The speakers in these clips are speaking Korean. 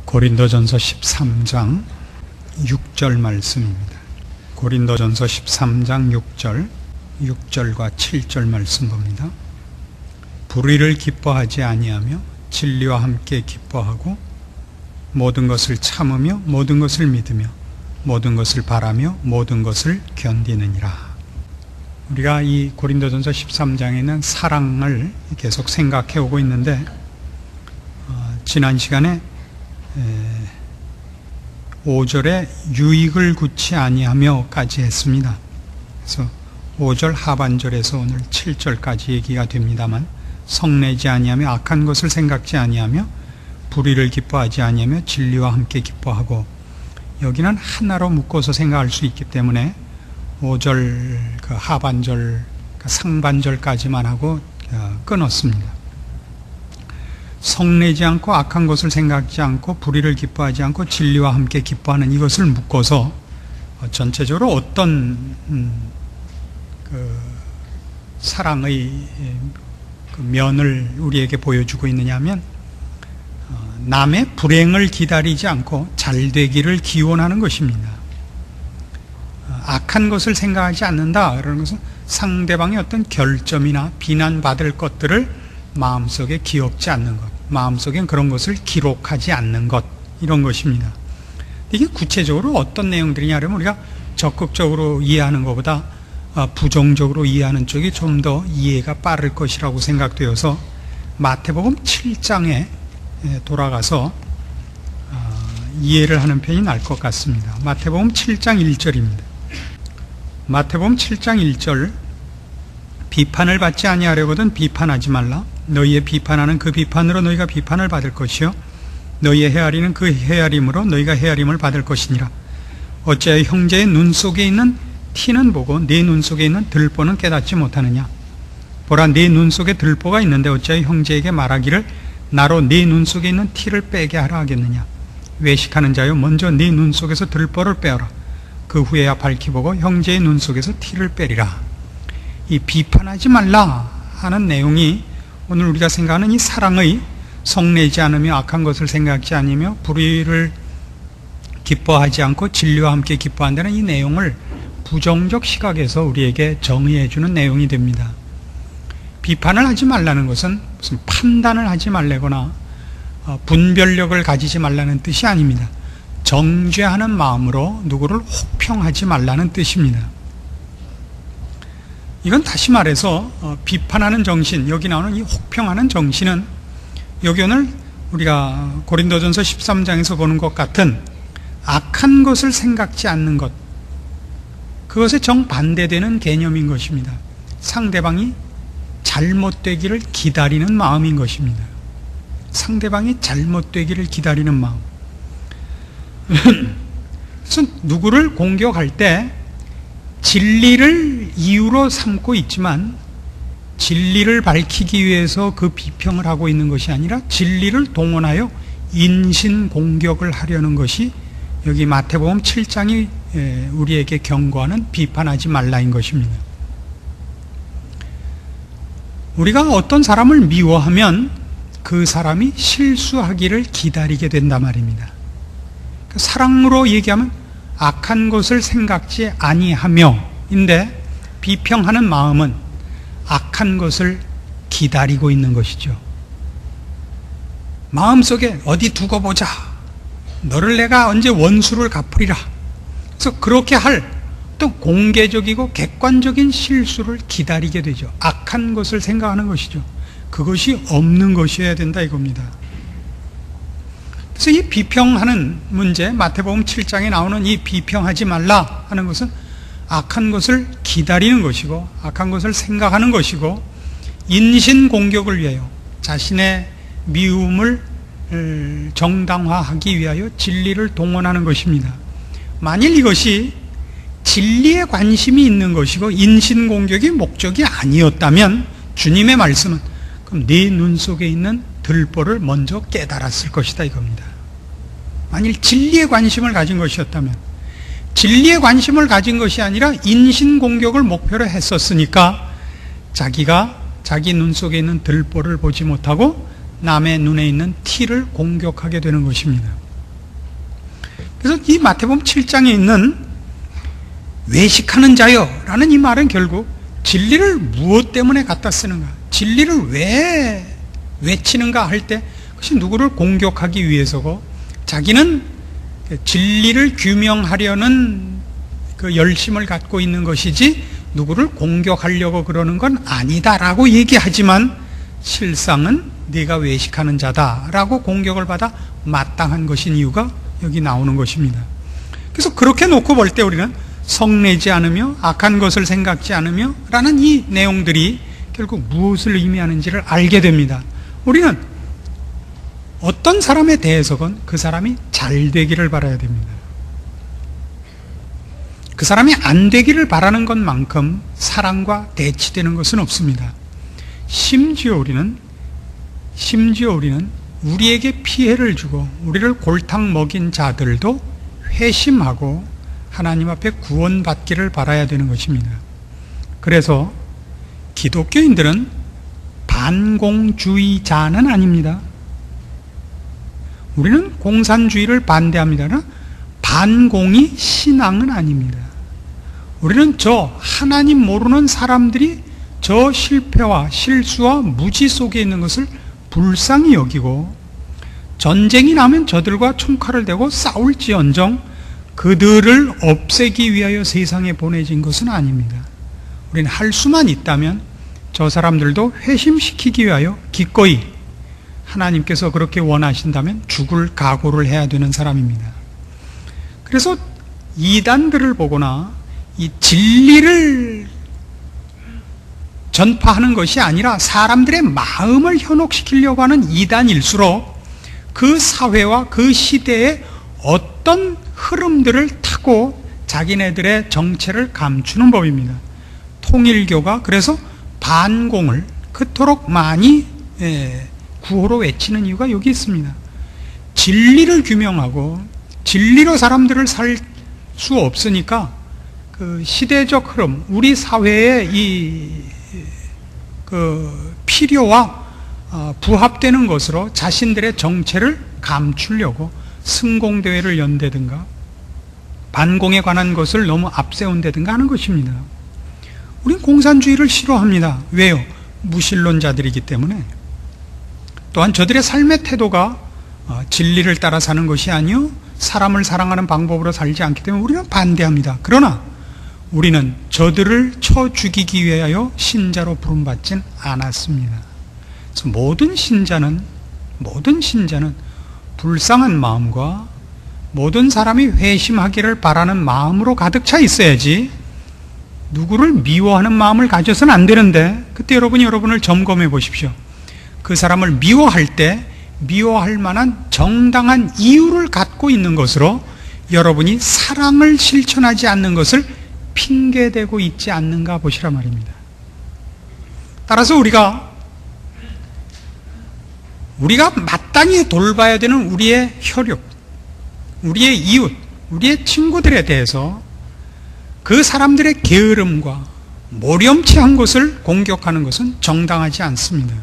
고린도전서 13장 6절 말씀입니다. 고린도전서 13장 6절과 7절 말씀 봅니다. 불의를 기뻐하지 아니하며 진리와 함께 기뻐하고 모든 것을 참으며 모든 것을 믿으며 모든 것을 바라며 모든 것을 견디느니라. 우리가 이 고린도전서 13장에 있는 사랑을 계속 생각해 오고 있는데 지난 시간에 5절에 유익을 굳이 아니하며까지 했습니다. 그래서 5절 하반절에서 오늘 7절까지 얘기가 됩니다만, 성내지 아니하며 악한 것을 생각지 아니하며 불의를 기뻐하지 아니하며 진리와 함께 기뻐하고, 여기는 하나로 묶어서 생각할 수 있기 때문에 5절 그 하반절 상반절까지만 하고 끊었습니다. 성내지 않고 악한 것을 생각지 않고 불의를 기뻐하지 않고 진리와 함께 기뻐하는 이것을 묶어서 전체적으로 어떤 사랑의 그 면을 우리에게 보여주고 있느냐 하면, 남의 불행을 기다리지 않고 잘되기를 기원하는 것입니다. 악한 것을 생각하지 않는다 그러는 것은 상대방의 어떤 결점이나 비난받을 것들을 마음속에 기억지 않는 것, 마음속엔 그런 것을 기록하지 않는 것, 이런 것입니다. 이게 구체적으로 어떤 내용들이냐 하면 우리가 적극적으로 이해하는 것보다 부정적으로 이해하는 쪽이 좀 더 이해가 빠를 것이라고 생각되어서 마태복음 7장에 돌아가서 이해를 하는 편이 나을 것 같습니다. 마태복음 7장 1절입니다. 마태복음 7장 1절, 비판을 받지 아니하려거든 비판하지 말라. 너희의 비판하는 그 비판으로 너희가 비판을 받을 것이요 너희의 헤아리는 그 헤아림으로 너희가 헤아림을 받을 것이니라. 어찌하여 형제의 눈 속에 있는 티는 보고 네 눈 속에 있는 들보는 깨닫지 못하느냐. 보라, 네 눈 속에 들보가 있는데 어찌하여 형제에게 말하기를 나로 네 눈 속에 있는 티를 빼게 하라 하겠느냐. 외식하는 자여, 먼저 네 눈 속에서 들보를 빼어라. 그 후에야 밝히 보고 형제의 눈 속에서 티를 빼리라. 이 비판하지 말라 하는 내용이 오늘 우리가 생각하는 이 사랑의 성내지 않으며 악한 것을 생각지 않으며 불의를 기뻐하지 않고 진리와 함께 기뻐한다는 이 내용을 부정적 시각에서 우리에게 정의해 주는 내용이 됩니다. 비판을 하지 말라는 것은 무슨 판단을 하지 말라거나 분별력을 가지지 말라는 뜻이 아닙니다. 정죄하는 마음으로 누구를 혹평하지 말라는 뜻입니다. 이건 다시 말해서 비판하는 정신, 여기 나오는 이 혹평하는 정신은 여기 오늘 우리가 고린도전서 13장에서 보는 것 같은 악한 것을 생각지 않는 것, 그것에 정반대되는 개념인 것입니다. 상대방이 잘못되기를 기다리는 마음인 것입니다. 상대방이 잘못되기를 기다리는 마음. 그래서 누구를 공격할 때 진리를 이유로 삼고 있지만 진리를 밝히기 위해서 그 비평을 하고 있는 것이 아니라 진리를 동원하여 인신공격을 하려는 것이 여기 마태복음 7장이 우리에게 경고하는 비판하지 말라인 것입니다. 우리가 어떤 사람을 미워하면 그 사람이 실수하기를 기다리게 된단 말입니다. 사랑으로 얘기하면 악한 것을 생각지 아니하며 인데, 비평하는 마음은 악한 것을 기다리고 있는 것이죠. 마음속에 어디 두고 보자, 너를 내가 언제 원수를 갚으리라. 그래서 그렇게 할 또 공개적이고 객관적인 실수를 기다리게 되죠. 악한 것을 생각하는 것이죠. 그것이 없는 것이어야 된다 이겁니다. 그래서 이 비평하는 문제, 마태복음 7장에 나오는 이 비평하지 말라 하는 것은 악한 것을 기다리는 것이고 악한 것을 생각하는 것이고 인신공격을 위하여 자신의 미움을 정당화하기 위하여 진리를 동원하는 것입니다. 만일 이것이 진리에 관심이 있는 것이고 인신공격이 목적이 아니었다면 주님의 말씀은 그럼 네 눈 속에 있는 들보를 먼저 깨달았을 것이다 이겁니다. 만일 진리에 관심을 가진 것이었다면, 진리에 관심을 가진 것이 아니라 인신공격을 목표로 했었으니까 자기가 자기 눈 속에 있는 들보를 보지 못하고 남의 눈에 있는 티를 공격하게 되는 것입니다. 그래서 이 마태복음 7장에 있는 외식하는 자여 라는 이 말은 결국 진리를 무엇 때문에 갖다 쓰는가, 진리를 왜 외치는가 할 때 그것이 누구를 공격하기 위해서고, 자기는 진리를 규명하려는 그 열심을 갖고 있는 것이지 누구를 공격하려고 그러는 건 아니다라고 얘기하지만 실상은 네가 외식하는 자다라고 공격을 받아 마땅한 것인 이유가 여기 나오는 것입니다. 그래서 그렇게 놓고 볼 때 우리는 성내지 않으며 악한 것을 생각지 않으며 라는 이 내용들이 결국 무엇을 의미하는지를 알게 됩니다. 우리는 어떤 사람에 대해서건 그 사람이 잘 되기를 바라야 됩니다. 그 사람이 안 되기를 바라는 것만큼 사랑과 대치되는 것은 없습니다. 심지어 우리는 우리에게 피해를 주고 우리를 골탕 먹인 자들도 회심하고 하나님 앞에 구원받기를 바라야 되는 것입니다. 그래서 기독교인들은 반공주의자는 아닙니다. 우리는 공산주의를 반대합니다. 반공이 신앙은 아닙니다. 우리는 저 하나님 모르는 사람들이 저 실패와 실수와 무지 속에 있는 것을 불쌍히 여기고, 전쟁이 나면 저들과 총칼을 대고 싸울지언정 그들을 없애기 위하여 세상에 보내진 것은 아닙니다. 우리는 할 수만 있다면 저 사람들도 회심시키기 위하여 기꺼이 하나님께서 그렇게 원하신다면 죽을 각오를 해야 되는 사람입니다. 그래서 이단들을 보거나 이 진리를 전파하는 것이 아니라 사람들의 마음을 현혹시키려고 하는 이단일수록 그 사회와 그 시대의 어떤 흐름들을 타고 자기네들의 정체를 감추는 법입니다. 통일교가 그래서 반공을 그토록 많이 구호로 외치는 이유가 여기 있습니다. 진리를 규명하고 진리로 사람들을 살 수 없으니까 그 시대적 흐름, 우리 사회의 그 필요와 부합되는 것으로 자신들의 정체를 감추려고 승공대회를 연대든가 반공에 관한 것을 너무 앞세운다든가 하는 것입니다. 우린 공산주의를 싫어합니다. 왜요? 무신론자들이기 때문에. 또한 저들의 삶의 태도가 진리를 따라 사는 것이 아니요 사람을 사랑하는 방법으로 살지 않기 때문에 우리는 반대합니다. 그러나 우리는 저들을 쳐 죽이기 위하여 신자로 부름받진 않았습니다. 그래서 모든 신자는 불쌍한 마음과 모든 사람이 회심하기를 바라는 마음으로 가득 차 있어야지 누구를 미워하는 마음을 가져서는 안 되는데, 그때 여러분을 점검해 보십시오. 그 사람을 미워할 때 미워할 만한 정당한 이유를 갖고 있는 것으로 여러분이 사랑을 실천하지 않는 것을 핑계대고 있지 않는가 보시라 말입니다. 따라서 우리가 마땅히 돌봐야 되는 우리의 혈육, 우리의 이웃, 우리의 친구들에 대해서 그 사람들의 게으름과 모렴치한 것을 공격하는 것은 정당하지 않습니다.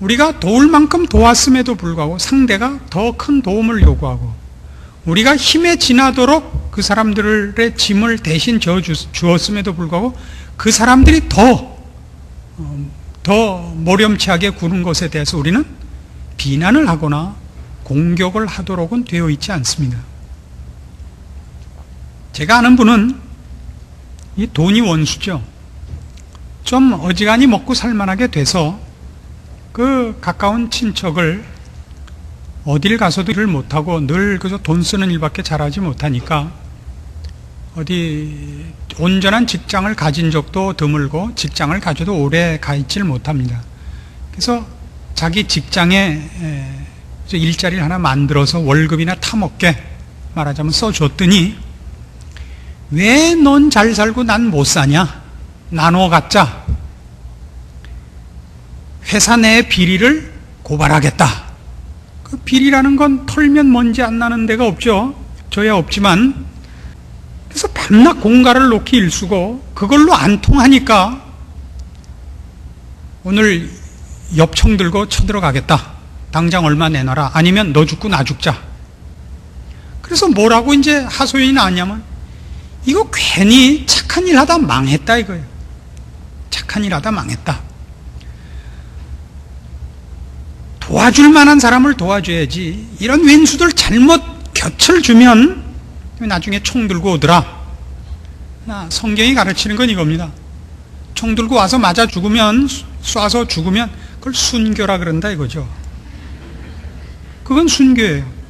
우리가 도울 만큼 도왔음에도 불구하고 상대가 더 큰 도움을 요구하고 우리가 힘에 지나도록 그 사람들의 짐을 대신 주었음에도 불구하고 그 사람들이 더 모렴치하게 구는 것에 대해서 우리는 비난을 하거나 공격을 하도록은 되어 있지 않습니다. 제가 아는 분은 이 돈이 원수죠. 좀 어지간히 먹고 살만하게 돼서 그 가까운 친척을 어딜 가서도 일을 못하고 늘 그저 돈 쓰는 일밖에 잘하지 못하니까 어디 온전한 직장을 가진 적도 드물고 직장을 가져도 오래 가 있질 못합니다. 그래서 자기 직장에 일자리를 하나 만들어서 월급이나 타먹게 말하자면 써줬더니 왜 넌 잘 살고 난 못 사냐? 나눠 갖자. 회사 내 비리를 고발하겠다. 그 비리라는 건 털면 먼지 안 나는 데가 없죠. 저야 없지만. 그래서 밤낮 공갈을 놓기 일쑤고 그걸로 안 통하니까 오늘 엽총 들고 쳐들어가겠다. 당장 얼마 내놔라. 아니면 너 죽고 나 죽자. 그래서 뭐라고 이제 하소연이 나왔냐면, 이거 괜히 착한 일 하다 망했다 이거예요. 착한 일 하다 망했다. 도와줄 만한 사람을 도와줘야지, 이런 왼수들 잘못 곁을 주면 나중에 총 들고 오더라. 성경이 가르치는 건 이겁니다. 총 들고 와서 맞아 죽으면, 쏴서 죽으면 그걸 순교라 그런다 이거죠. 그건 순교예요.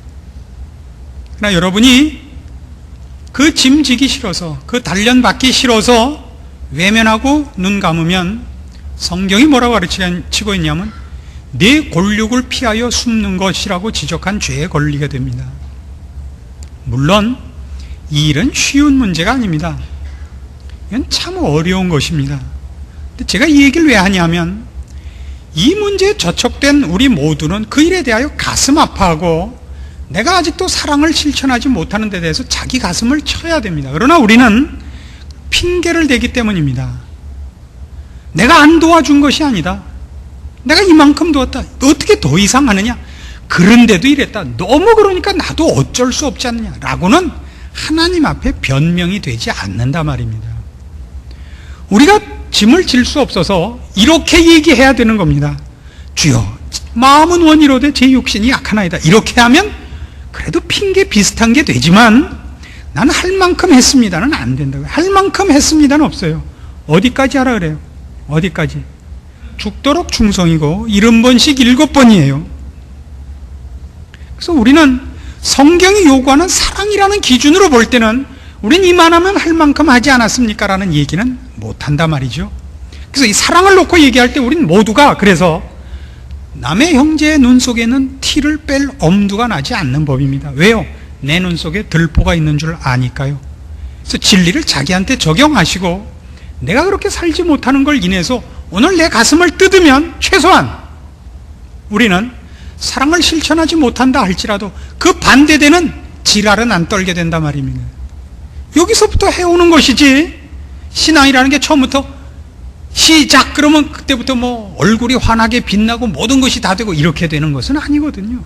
그러나 여러분이 그 짐 지기 싫어서, 그 단련 받기 싫어서 외면하고 눈 감으면 성경이 뭐라고 가르치고 있냐면, 내 골육을 피하여 숨는 것이라고 지적한 죄에 걸리게 됩니다. 물론 이 일은 쉬운 문제가 아닙니다. 이건 참 어려운 것입니다. 근데 제가 이 얘기를 왜 하냐면, 이 문제에 저촉된 우리 모두는 그 일에 대하여 가슴 아파하고 내가 아직도 사랑을 실천하지 못하는 데 대해서 자기 가슴을 쳐야 됩니다. 그러나 우리는 핑계를 대기 때문입니다. 내가 안 도와준 것이 아니다. 내가 이만큼 도왔다. 어떻게 더 이상 하느냐? 그런데도 이랬다. 너무 그러니까 나도 어쩔 수 없지 않느냐? 라고는 하나님 앞에 변명이 되지 않는다 말입니다. 우리가 짐을 질 수 없어서 이렇게 얘기해야 되는 겁니다. 주여, 마음은 원이로되 제 육신이 약하나이다. 이렇게 하면 그래도 핑계 비슷한 게 되지만, 나는 할 만큼 했습니다는 안 된다고요. 할 만큼 했습니다는 없어요. 어디까지 하라 그래요? 어디까지? 죽도록 충성이고 70번씩 7번이에요. 그래서 우리는 성경이 요구하는 사랑이라는 기준으로 볼 때는 우린 이만하면 할 만큼 하지 않았습니까? 라는 얘기는 못한다 말이죠. 그래서 이 사랑을 놓고 얘기할 때 우린 모두가, 그래서 남의 형제의 눈 속에는 티를 뺄 엄두가 나지 않는 법입니다. 왜요? 내 눈 속에 들보가 있는 줄 아니까요. 그래서 진리를 자기한테 적용하시고, 내가 그렇게 살지 못하는 걸 인해서 오늘 내 가슴을 뜯으면 최소한 우리는 사랑을 실천하지 못한다 할지라도 그 반대되는 지랄은 안 떨게 된단 말입니다. 여기서부터 해오는 것이지, 신앙이라는 게 처음부터 시작 그러면 그때부터 뭐 얼굴이 환하게 빛나고 모든 것이 다 되고 이렇게 되는 것은 아니거든요.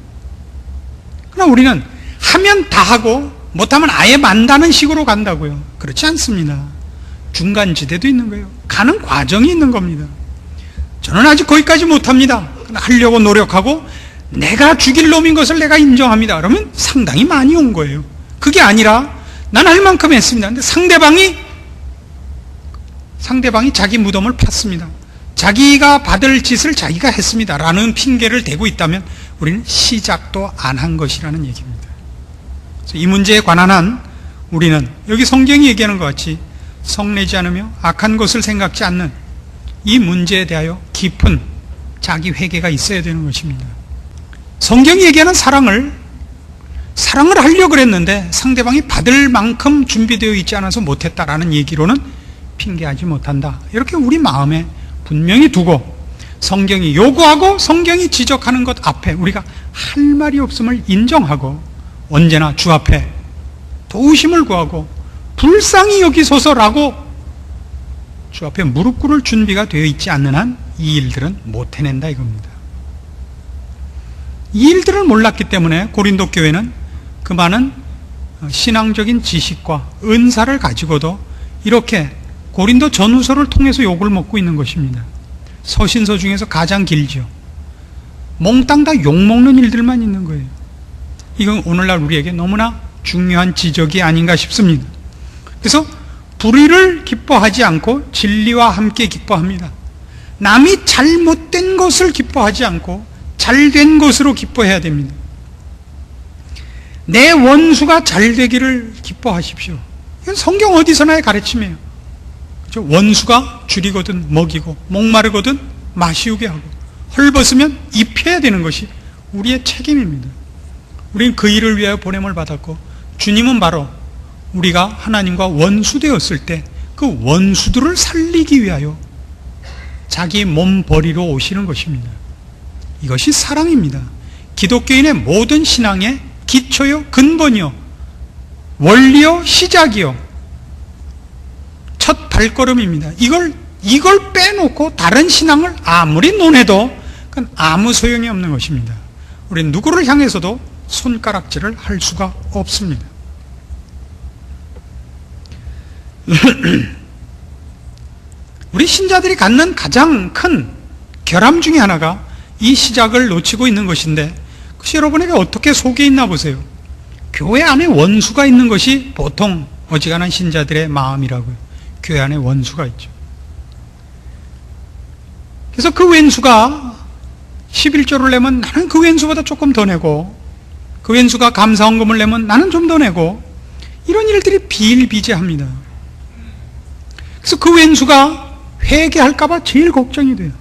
그러나 우리는 하면 다 하고 못하면 아예 만다는 식으로 간다고요. 그렇지 않습니다. 중간지대도 있는 거예요. 가는 과정이 있는 겁니다. 저는 아직 거기까지 못합니다. 하려고 노력하고 내가 죽일 놈인 것을 내가 인정합니다. 그러면 상당히 많이 온 거예요. 그게 아니라 난 할 만큼 했습니다. 근데 상대방이 자기 무덤을 팠습니다. 자기가 받을 짓을 자기가 했습니다. 라는 핑계를 대고 있다면 우리는 시작도 안 한 것이라는 얘기입니다. 그래서 이 문제에 관한 한 우리는 여기 성경이 얘기하는 것 같이 성내지 않으며 악한 것을 생각지 않는 이 문제에 대하여 깊은 자기 회개가 있어야 되는 것입니다. 성경이 얘기하는 사랑을 하려고 그랬는데 상대방이 받을 만큼 준비되어 있지 않아서 못했다라는 얘기로는 핑계하지 못한다. 이렇게 우리 마음에 분명히 두고 성경이 요구하고 성경이 지적하는 것 앞에 우리가 할 말이 없음을 인정하고 언제나 주 앞에 도우심을 구하고 불쌍히 여기소서라고 주 앞에 무릎 꿇을 준비가 되어 있지 않는 한 이 일들은 못 해낸다 이겁니다. 이 일들을 몰랐기 때문에 고린도 교회는 그 많은 신앙적인 지식과 은사를 가지고도 이렇게 고린도 전후서를 통해서 욕을 먹고 있는 것입니다. 서신서 중에서 가장 길죠. 몽땅 다 욕먹는 일들만 있는 거예요. 이건 오늘날 우리에게 너무나 중요한 지적이 아닌가 싶습니다. 그래서 불의를 기뻐하지 않고 진리와 함께 기뻐합니다. 남이 잘못된 것을 기뻐하지 않고 잘된 것으로 기뻐해야 됩니다. 내 원수가 잘되기를 기뻐하십시오. 이건 성경 어디서나의 가르침이에요. 원수가 줄이거든 먹이고 목마르거든 마시우게 하고 헐벗으면 입혀야 되는 것이 우리의 책임입니다. 우리는 그 일을 위하여 보냄을 받았고 주님은 바로 우리가 하나님과 원수되었을 때 그 원수들을 살리기 위하여 자기 몸 버리러 오시는 것입니다. 이것이 사랑입니다. 기독교인의 모든 신앙의 기초요, 근본이요, 원리요, 시작이요, 첫 발걸음입니다. 이걸 빼놓고 다른 신앙을 아무리 논해도 그건 아무 소용이 없는 것입니다. 우리는 누구를 향해서도 손가락질을 할 수가 없습니다. 우리 신자들이 갖는 가장 큰 결함 중에 하나가 이 시작을 놓치고 있는 것인데, 그것이 여러분에게 어떻게 속에 있나 보세요. 교회 안에 원수가 있는 것이 보통 어지간한 신자들의 마음이라고요. 교회 안에 원수가 있죠. 그래서 그 왼수가 11조를 내면 나는 그 왼수보다 조금 더 내고, 그 왼수가 감사헌금을 내면 나는 좀 더 내고, 이런 일들이 비일비재합니다. 그래서 그 왼수가 회개할까봐 제일 걱정이 돼요.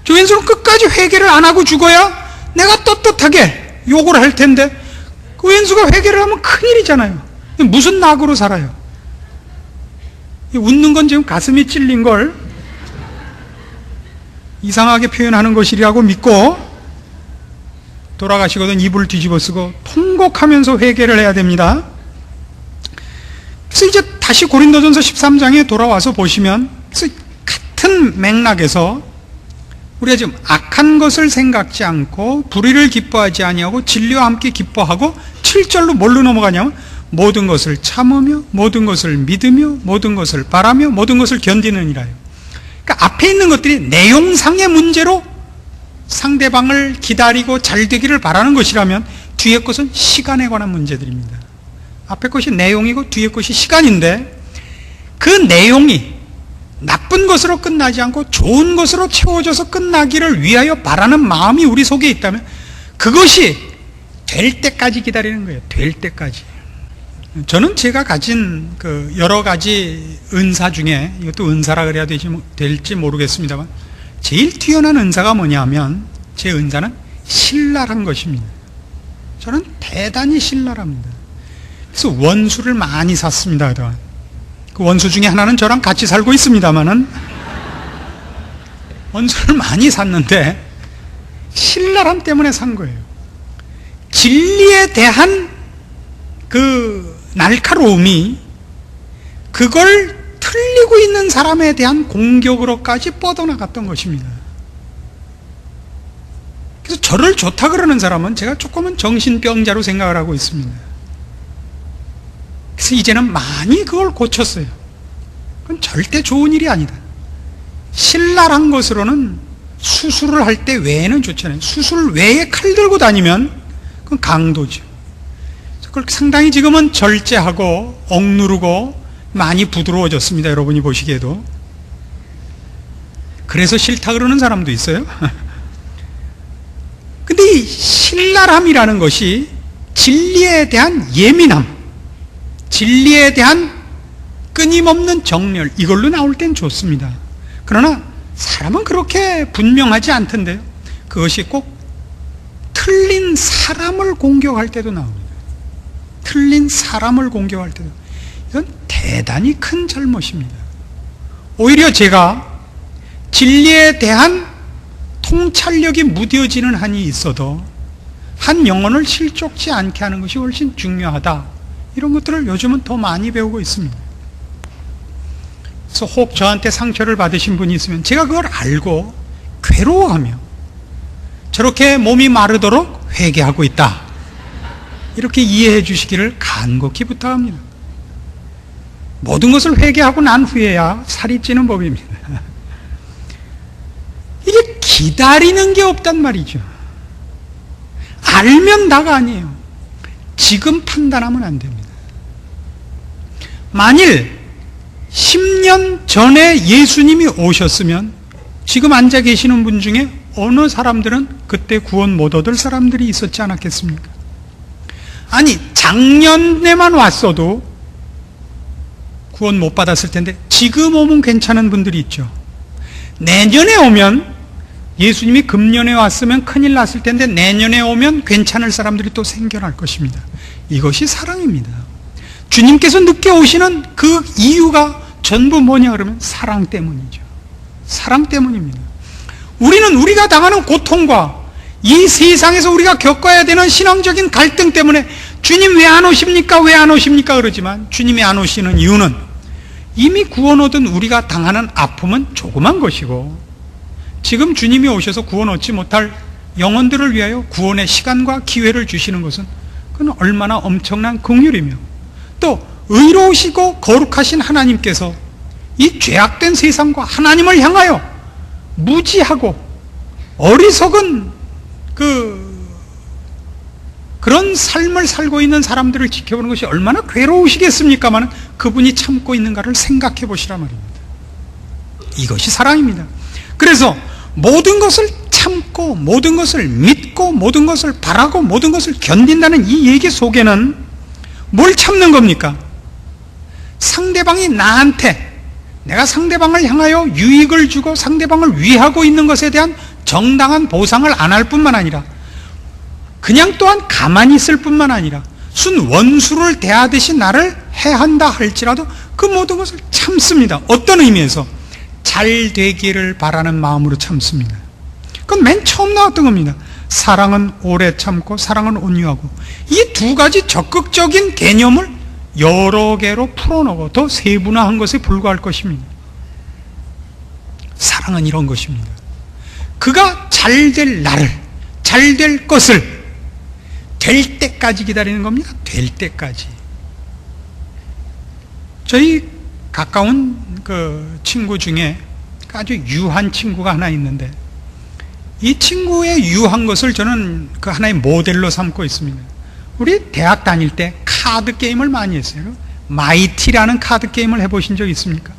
저 왼수는 끝까지 회개를 안 하고 죽어야 내가 떳떳하게 욕을 할 텐데, 그 왼수가 회개를 하면 큰일이잖아요. 무슨 낙으로 살아요? 웃는 건 지금 가슴이 찔린 걸 이상하게 표현하는 것이라고 믿고 돌아가시거든 입을 뒤집어 쓰고 통곡하면서 회개를 해야 됩니다. 그래서 이제 다시 고린도전서 13장에 돌아와서 보시면, 그래서 같은 맥락에서 우리가 지금 악한 것을 생각지 않고 불의를 기뻐하지 아니하고 진리와 함께 기뻐하고 7절로 뭘로 넘어가냐면 모든 것을 참으며 모든 것을 믿으며 모든 것을 바라며 모든 것을 견디느니라요. 그러니까 앞에 있는 것들이 내용상의 문제로 상대방을 기다리고 잘 되기를 바라는 것이라면 뒤에 것은 시간에 관한 문제들입니다. 앞에 것이 내용이고 뒤에 것이 시간인데, 그 내용이 나쁜 것으로 끝나지 않고 좋은 것으로 채워져서 끝나기를 위하여 바라는 마음이 우리 속에 있다면 그것이 될 때까지 기다리는 거예요. 될 때까지. 저는 제가 가진 그 여러 가지 은사 중에, 이것도 은사라 그래야 될지 모르겠습니다만, 제일 뛰어난 은사가 뭐냐면 제 은사는 신랄한 것입니다. 저는 대단히 신랄합니다. 그래서 원수를 많이 샀습니다. 그동안. 그 원수 중에 하나는 저랑 같이 살고 있습니다만은 원수를 많이 샀는데 신랄함 때문에 산 거예요. 진리에 대한 그 날카로움이 그걸 틀리고 있는 사람에 대한 공격으로까지 뻗어나갔던 것입니다. 그래서 저를 좋다 그러는 사람은 제가 조금은 정신병자로 생각을 하고 있습니다. 그래서 이제는 많이 그걸 고쳤어요. 그건 절대 좋은 일이 아니다. 신랄한 것으로는 수술을 할 때 외에는 좋잖아요. 수술 외에 칼 들고 다니면 그건 강도죠. 그걸 상당히 지금은 절제하고 억누르고 많이 부드러워졌습니다. 여러분이 보시기에도. 그래서 싫다 그러는 사람도 있어요. 근데 이 신랄함이라는 것이 진리에 대한 예민함, 진리에 대한 끊임없는 정렬, 이걸로 나올 땐 좋습니다. 그러나 사람은 그렇게 분명하지 않던데요. 그것이 꼭 틀린 사람을 공격할 때도 나옵니다. 틀린 사람을 공격할 때도. 이건 대단히 큰 잘못입니다. 오히려 제가 진리에 대한 통찰력이 무뎌지는 한이 있어도 한 영혼을 실족지 않게 하는 것이 훨씬 중요하다, 이런 것들을 요즘은 더 많이 배우고 있습니다. 그래서 혹 저한테 상처를 받으신 분이 있으면 제가 그걸 알고 괴로워하며 저렇게 몸이 마르도록 회개하고 있다, 이렇게 이해해 주시기를 간곡히 부탁합니다. 모든 것을 회개하고 난 후에야 살이 찌는 법입니다. 이게 기다리는 게 없단 말이죠. 알면 다가 아니에요. 지금 판단하면 안 됩니다. 만일 10년 전에 예수님이 오셨으면 지금 앉아 계시는 분 중에 어느 사람들은 그때 구원 못 얻을 사람들이 있었지 않았겠습니까? 아니, 작년에만 왔어도 구원 못 받았을 텐데 지금 오면 괜찮은 분들이 있죠. 내년에 오면, 예수님이 금년에 왔으면 큰일 났을 텐데 내년에 오면 괜찮을 사람들이 또 생겨날 것입니다. 이것이 사랑입니다. 주님께서 늦게 오시는 그 이유가 전부 뭐냐 그러면 사랑 때문이죠. 사랑 때문입니다. 우리는 우리가 당하는 고통과 이 세상에서 우리가 겪어야 되는 신앙적인 갈등 때문에 주님 왜 안 오십니까? 왜 안 오십니까? 그러지만 주님이 안 오시는 이유는 이미 구원 얻은 우리가 당하는 아픔은 조그만 것이고 지금 주님이 오셔서 구원 얻지 못할 영혼들을 위하여 구원의 시간과 기회를 주시는 것은 그건 얼마나 엄청난 긍휼이며, 또 의로우시고 거룩하신 하나님께서 이 죄악된 세상과 하나님을 향하여 무지하고 어리석은 그런 삶을 살고 있는 사람들을 지켜보는 것이 얼마나 괴로우시겠습니까만, 그분이 참고 있는가를 생각해 보시라 말입니다. 이것이 사랑입니다. 그래서 모든 것을 참고, 모든 것을 믿고, 모든 것을 바라고, 모든 것을 견딘다는 이 얘기 속에는 뭘 참는 겁니까? 상대방이 나한테, 내가 상대방을 향하여 유익을 주고 상대방을 위하고 있는 것에 대한 정당한 보상을 안 할 뿐만 아니라, 그냥 또한 가만히 있을 뿐만 아니라 순 원수를 대하듯이 나를 해한다 할지라도 그 모든 것을 참습니다. 어떤 의미에서? 잘 되기를 바라는 마음으로 참습니다. 그건 맨 처음 나왔던 겁니다. 사랑은 오래 참고 사랑은 온유하고. 이 두 가지 적극적인 개념을 여러 개로 풀어놓고 더 세분화한 것에 불과할 것입니다. 사랑은 이런 것입니다. 그가 잘 될 나를, 잘 될 것을 될 때까지 기다리는 겁니다. 될 때까지. 저희 가까운 그 친구 중에 아주 유한 친구가 하나 있는데, 이 친구의 유한 것을 저는 그 하나의 모델로 삼고 있습니다. 우리 대학 다닐 때 카드 게임을 많이 했어요. 마이티라는 카드 게임을 해보신 적 있습니까?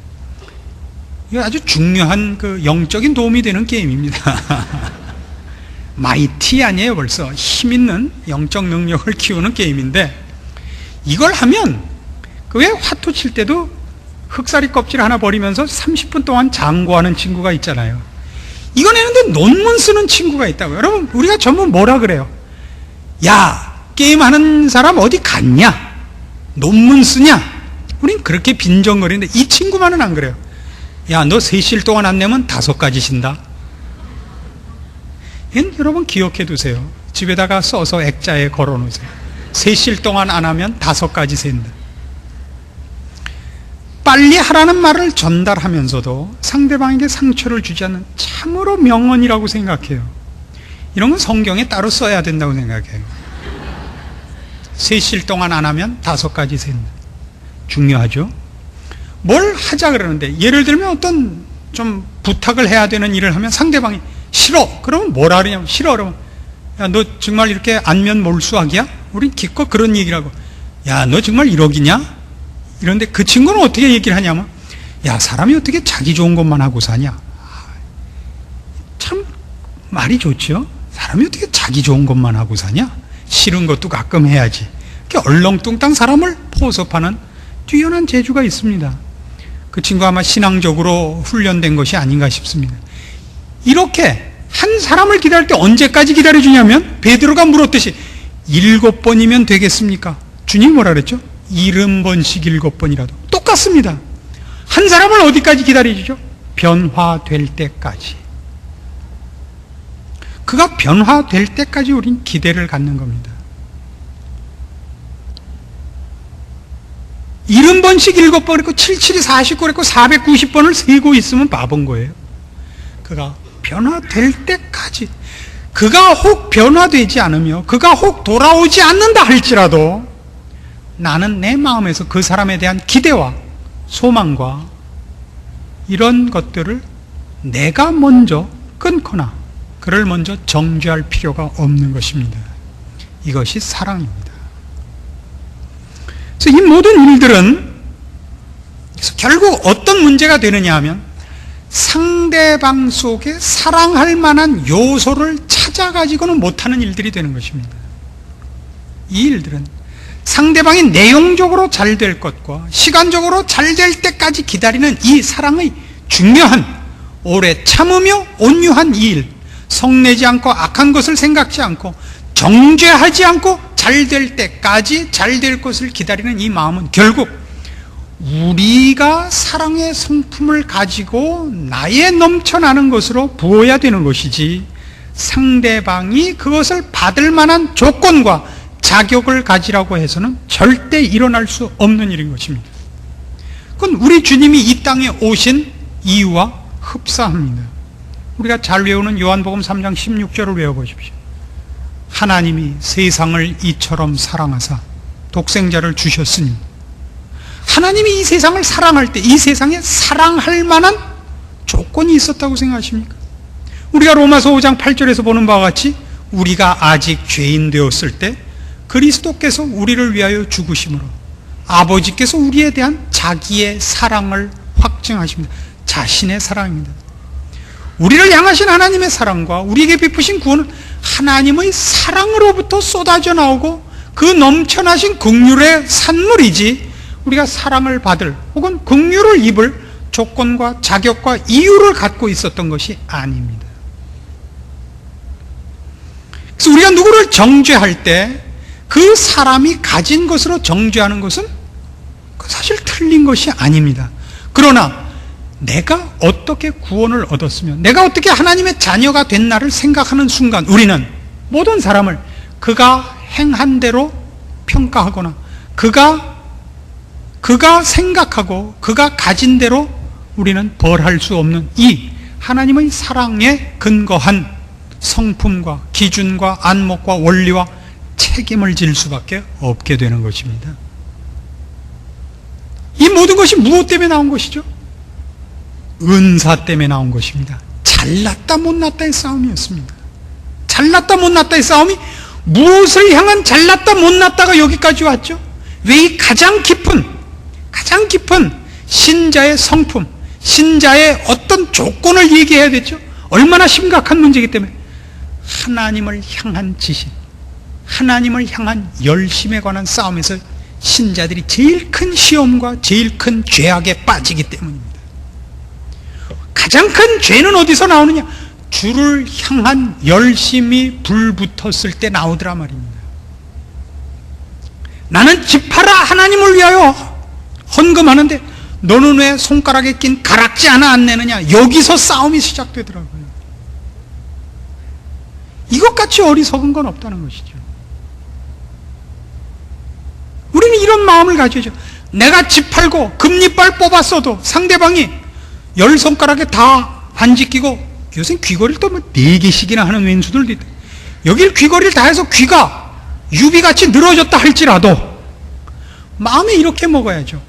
이거 아주 중요한 그 영적인 도움이 되는 게임입니다. 마이티 아니에요. 벌써 힘있는 영적 능력을 키우는 게임인데, 이걸 하면 그 왜 화투 칠 때도 흑사리 껍질 하나 버리면서 30분 동안 장구하는 친구가 있잖아요. 이건 했는데 논문 쓰는 친구가 있다고요. 여러분, 우리가 전부 뭐라 그래요? 야, 게임하는 사람 어디 갔냐? 논문 쓰냐? 우린 그렇게 빈정거리는데, 이 친구만은 안 그래요. 야, 너 3실 동안 안 내면 5가지 신다. 여러분 기억해 두세요. 집에다가 써서 액자에 걸어 놓으세요. 3실 동안 안 하면 5가지 센다. 빨리 하라는 말을 전달하면서도 상대방에게 상처를 주지 않는 참으로 명언이라고 생각해요. 이런 건 성경에 따로 써야 된다고 생각해요. 3실 동안 안 하면 5가지 센다. 중요하죠. 뭘 하자 그러는데, 예를 들면 어떤 좀 부탁을 해야 되는 일을 하면 상대방이 싫어! 그러면 뭐라 그러냐면, 싫어! 그러면, 야, 너 정말 이렇게 안면 몰수하기야? 우린 기껏 그런 얘기를 하고, 야, 너 정말 1억이냐? 이런데 그 친구는 어떻게 얘기를 하냐면, 야, 사람이 어떻게 자기 좋은 것만 하고 사냐? 참 말이 좋죠? 사람이 어떻게 자기 좋은 것만 하고 사냐? 싫은 것도 가끔 해야지. 이렇게 얼렁뚱땅 사람을 포섭하는 뛰어난 재주가 있습니다. 그 친구 아마 신앙적으로 훈련된 것이 아닌가 싶습니다. 이렇게 한 사람을 기다릴 때 언제까지 기다려주냐면, 베드로가 물었듯이 7번이면 되겠습니까? 주님이 뭐라 그랬죠? 70번씩 7번이라도. 똑같습니다. 한 사람을 어디까지 기다려주죠? 변화될 때까지. 그가 변화될 때까지 우린 기대를 갖는 겁니다. 70번씩 7번 했고 77이 49 했고 490번을 세고 있으면 바본 거예요. 그가 변화될 때까지. 그가 혹 변화되지 않으며 그가 혹 돌아오지 않는다 할지라도 나는 내 마음에서 그 사람에 대한 기대와 소망과 이런 것들을 내가 먼저 끊거나 그를 먼저 정죄할 필요가 없는 것입니다. 이것이 사랑입니다. 그래서 이 모든 일들은 결국 어떤 문제가 되느냐 하면, 상대방 속에 사랑할 만한 요소를 찾아가지고는 못하는 일들이 되는 것입니다. 이 일들은 상대방이 내용적으로 잘 될 것과 시간적으로 잘 될 때까지 기다리는 이 사랑의 중요한, 오래 참으며 온유한 이 일, 성내지 않고 악한 것을 생각지 않고 정죄하지 않고 잘 될 때까지 잘 될 것을 기다리는 이 마음은 결국 우리가 사랑의 성품을 가지고 나의 넘쳐나는 것으로 부어야 되는 것이지, 상대방이 그것을 받을 만한 조건과 자격을 가지라고 해서는 절대 일어날 수 없는 일인 것입니다. 그건 우리 주님이 이 땅에 오신 이유와 흡사합니다. 우리가 잘 외우는 요한복음 3장 16절을 외워보십시오. 하나님이 세상을 이처럼 사랑하사 독생자를 주셨으니, 하나님이 이 세상을 사랑할 때 이 세상에 사랑할 만한 조건이 있었다고 생각하십니까? 우리가 로마서 5장 8절에서 보는 바와 같이 우리가 아직 죄인 되었을 때 그리스도께서 우리를 위하여 죽으심으로 아버지께서 우리에 대한 자기의 사랑을 확증하십니다. 자신의 사랑입니다. 우리를 향하신 하나님의 사랑과 우리에게 베푸신 구원은 하나님의 사랑으로부터 쏟아져 나오고 그 넘쳐나신 긍휼의 산물이지, 우리가 사랑을 받을 혹은 긍휼을 입을 조건과 자격과 이유를 갖고 있었던 것이 아닙니다. 그래서 우리가 누구를 정죄할 때 그 사람이 가진 것으로 정죄하는 것은 사실 틀린 것이 아닙니다. 그러나 내가 어떻게 구원을 얻었으며 내가 어떻게 하나님의 자녀가 된 나를 생각하는 순간 우리는 모든 사람을 그가 행한 대로 평가하거나 그가 생각하고 그가 가진 대로 우리는 벌할 수 없는 이 하나님의 사랑에 근거한 성품과 기준과 안목과 원리와 책임을 질 수밖에 없게 되는 것입니다. 이 모든 것이 무엇 때문에 나온 것이죠? 은사 때문에 나온 것입니다. 잘났다 못났다의 싸움이었습니다. 잘났다 못났다의 싸움이 무엇을 향한 잘났다 못났다가 여기까지 왔죠? 왜 이 가장 깊은 신자의 성품, 신자의 어떤 조건을 얘기해야 되죠? 얼마나 심각한 문제이기 때문에 하나님을 향한 지식, 하나님을 향한 열심에 관한 싸움에서 신자들이 제일 큰 시험과 제일 큰 죄악에 빠지기 때문입니다. 가장 큰 죄는 어디서 나오느냐? 주를 향한 열심이 불붙었을 때 나오더라 말입니다. 나는 집하라 하나님을 위하여 헌금하는데 너는 왜 손가락에 낀 가락지 하나 안 내느냐? 여기서 싸움이 시작되더라고요. 이것같이 어리석은 건 없다는 것이죠. 우리는 이런 마음을 가져야죠. 내가 집 팔고 금리빨 뽑았어도 상대방이 10손가락에 다 반지 끼고, 요새 귀걸이를 또 4개씩이나 하는 왼수들도 있다. 여길 귀걸이를 다 해서 귀가 유비같이 늘어졌다 할지라도 마음에 이렇게 먹어야죠.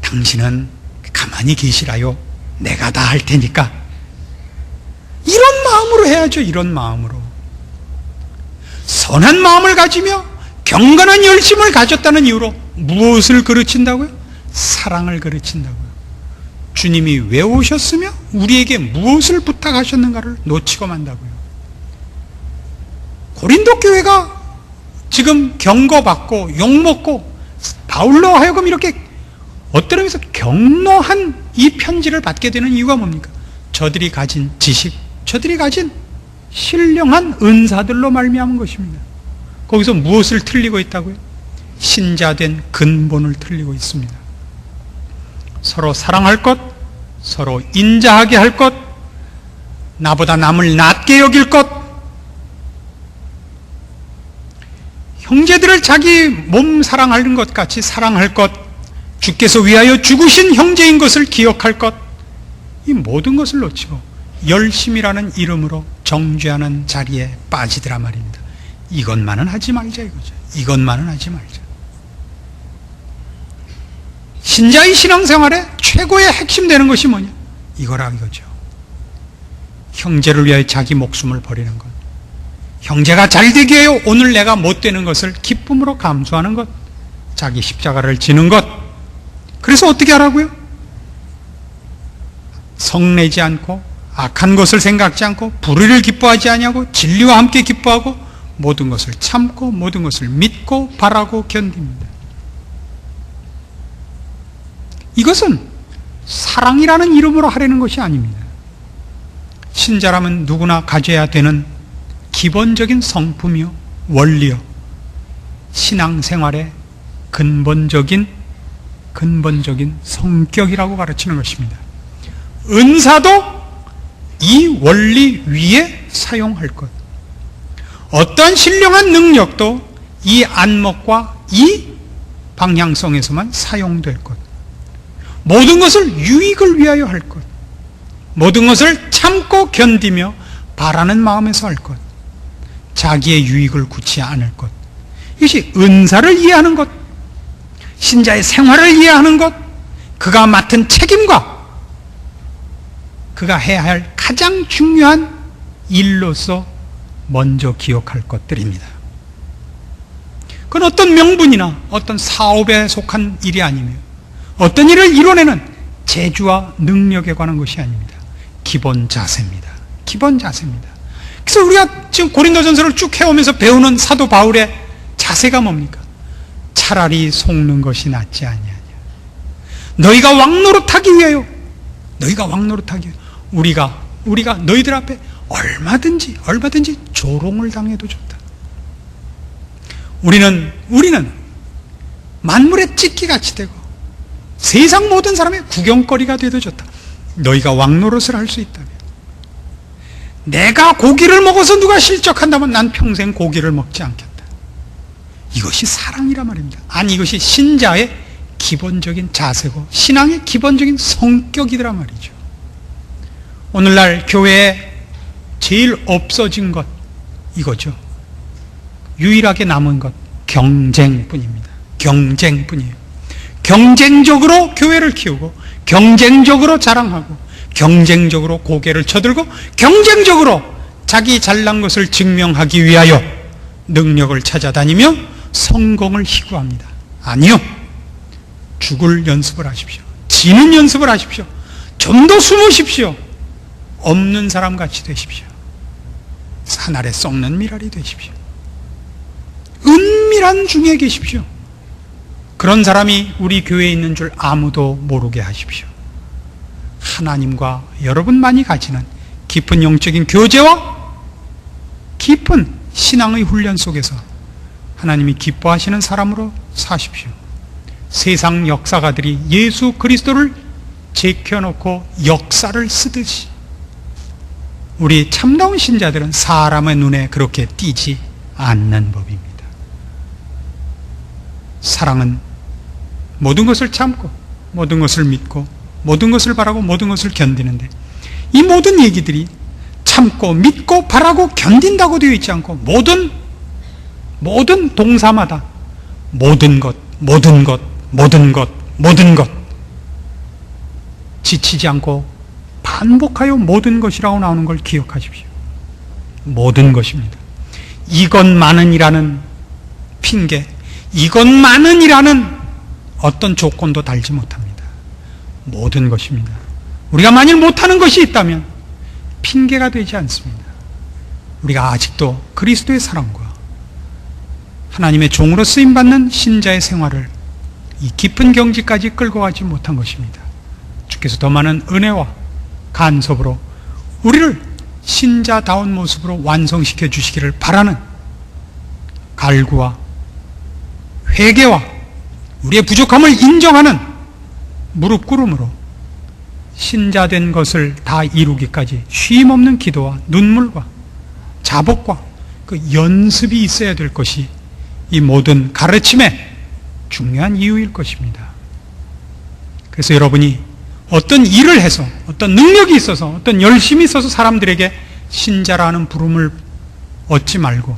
당신은 가만히 계시라요. 내가 다 할 테니까. 이런 마음으로 해야죠. 이런 마음으로. 선한 마음을 가지며 경건한 열심을 가졌다는 이유로 무엇을 가르친다고요? 사랑을 가르친다고요. 주님이 왜 오셨으며 우리에게 무엇을 부탁하셨는가를 놓치고 만다고요. 고린도 교회가 지금 경고받고 욕먹고 바울로 하여금 이렇게 어떤 의미에서 격노한 이 편지를 받게 되는 이유가 뭡니까? 저들이 가진 지식, 저들이 가진 신령한 은사들로 말미암은 것입니다. 거기서 무엇을 틀리고 있다고요? 신자된 근본을 틀리고 있습니다. 서로 사랑할 것, 서로 인자하게 할 것, 나보다 남을 낮게 여길 것, 형제들을 자기 몸 사랑하는 것 같이 사랑할 것, 주께서 위하여 죽으신 형제인 것을 기억할 것, 이 모든 것을 놓치고 열심이라는 이름으로 정죄하는 자리에 빠지더라 말입니다. 이것만은 하지 말자 이거죠. 이것만은 하지 말자. 신자의 신앙생활에 최고의 핵심 되는 것이 뭐냐? 이거라 이거죠. 형제를 위하여 자기 목숨을 버리는 것, 형제가 잘 되게 해요. 오늘 내가 못 되는 것을 기쁨으로 감수하는 것, 자기 십자가를 지는 것. 그래서 어떻게 하라고요? 성내지 않고 악한 것을 생각지 않고 불의를 기뻐하지 아니하고 진리와 함께 기뻐하고 모든 것을 참고 모든 것을 믿고 바라고 견딥니다. 이것은 사랑이라는 이름으로 하려는 것이 아닙니다. 신자라면 누구나 가져야 되는 기본적인 성품이요 원리요 신앙생활의 근본적인 성격이라고 가르치는 것입니다. 은사도 이 원리 위에 사용할 것, 어떤 신령한 능력도 이 안목과 이 방향성에서만 사용될 것, 모든 것을 유익을 위하여 할 것, 모든 것을 참고 견디며 바라는 마음에서 할 것, 자기의 유익을 구치 않을 것, 이것이 은사를 이해하는 것, 신자의 생활을 이해하는 것, 그가 맡은 책임과 그가 해야 할 가장 중요한 일로서 먼저 기억할 것들입니다. 그건 어떤 명분이나 어떤 사업에 속한 일이 아니며 어떤 일을 이뤄내는 재주와 능력에 관한 것이 아닙니다. 기본 자세입니다. 기본 자세입니다. 그래서 우리가 지금 고린도전서를 쭉 해오면서 배우는 사도 바울의 자세가 뭡니까? 차라리 속는 것이 낫지 아니하냐. 너희가 왕노릇하기 위하여, 너희가 왕노릇하기 위하여 우리가 너희들 앞에 얼마든지 조롱을 당해도 좋다. 우리는 만물의 찢기같이 되고 세상 모든 사람의 구경거리가 돼도 좋다. 너희가 왕노릇을 할 수 있다면, 내가 고기를 먹어서 누가 실족한다면 난 평생 고기를 먹지 않겠다. 이것이 사랑이란 말입니다. 아니, 이것이 신자의 기본적인 자세고 신앙의 기본적인 성격이란 말이죠. 오늘날 교회에 제일 없어진 것, 이거죠. 유일하게 남은 것, 경쟁뿐입니다. 경쟁뿐이에요. 경쟁적으로 교회를 키우고, 경쟁적으로 자랑하고, 경쟁적으로 고개를 쳐들고, 경쟁적으로 자기 잘난 것을 증명하기 위하여 능력을 찾아다니며 성공을 희구합니다. 아니요. 죽을 연습을 하십시오. 지는 연습을 하십시오. 좀 더 숨으십시오. 없는 사람 같이 되십시오. 산 아래 썩는 미랄이 되십시오. 은밀한 중에 계십시오. 그런 사람이 우리 교회에 있는 줄 아무도 모르게 하십시오. 하나님과 여러분만이 가지는 깊은 영적인 교제와 깊은 신앙의 훈련 속에서 하나님이 기뻐하시는 사람으로 사십시오. 세상 역사가들이 예수 그리스도를 제껴놓고 역사를 쓰듯이 우리 참다운 신자들은 사람의 눈에 그렇게 띄지 않는 법입니다. 사랑은 모든 것을 참고, 모든 것을 믿고, 모든 것을 바라고, 모든 것을 견디는데, 이 모든 얘기들이 참고 믿고 바라고 견딘다고 되어 있지 않고, 모든 동사마다 모든 것 지치지 않고 반복하여 모든 것이라고 나오는 걸 기억하십시오. 모든 것입니다. 이것만은이라는 핑계, 이것만은이라는 어떤 조건도 달지 못합니다. 모든 것입니다. 우리가 만일 못하는 것이 있다면 핑계가 되지 않습니다. 우리가 아직도 그리스도의 사랑과 하나님의 종으로 쓰임받는 신자의 생활을 이 깊은 경지까지 끌고 가지 못한 것입니다. 주께서 더 많은 은혜와 간섭으로 우리를 신자다운 모습으로 완성시켜 주시기를 바라는 갈구와 회개와 우리의 부족함을 인정하는 무릎 꿇음으로 신자된 것을 다 이루기까지 쉼없는 기도와 눈물과 자복과 그 연습이 있어야 될 것이 이 모든 가르침의 중요한 이유일 것입니다. 그래서 여러분이 어떤 일을 해서, 어떤 능력이 있어서, 어떤 열심이 있어서 사람들에게 신자라는 부름을 얻지 말고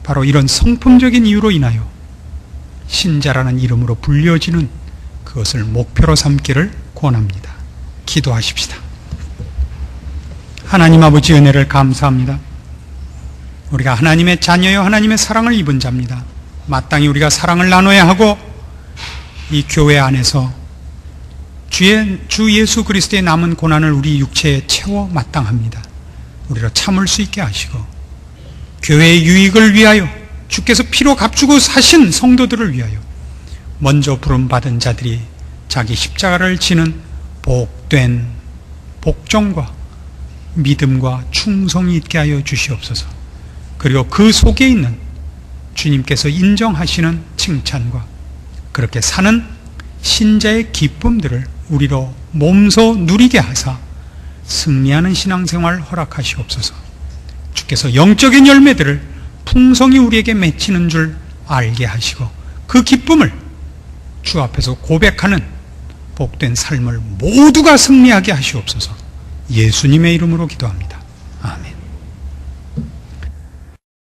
바로 이런 성품적인 이유로 인하여 신자라는 이름으로 불려지는 그것을 목표로 삼기를 권합니다. 기도하십시다. 하나님 아버지 은혜를 감사합니다. 우리가 하나님의 자녀여 하나님의 사랑을 입은 자입니다. 마땅히 우리가 사랑을 나눠야 하고 이 교회 안에서 주 예수 그리스도의 남은 고난을 우리 육체에 채워 마땅합니다. 우리로 참을 수 있게 하시고 교회의 유익을 위하여 주께서 피로 값주고 사신 성도들을 위하여 먼저 부름받은 자들이 자기 십자가를 지는 복된 복종과 믿음과 충성이 있게 하여 주시옵소서. 그리고 그 속에 있는 주님께서 인정하시는 칭찬과 그렇게 사는 신자의 기쁨들을 우리로 몸소 누리게 하사 승리하는 신앙생활 허락하시옵소서. 주께서 영적인 열매들을 풍성히 우리에게 맺히는 줄 알게 하시고 그 기쁨을 주 앞에서 고백하는 복된 삶을 모두가 승리하게 하시옵소서. 예수님의 이름으로 기도합니다.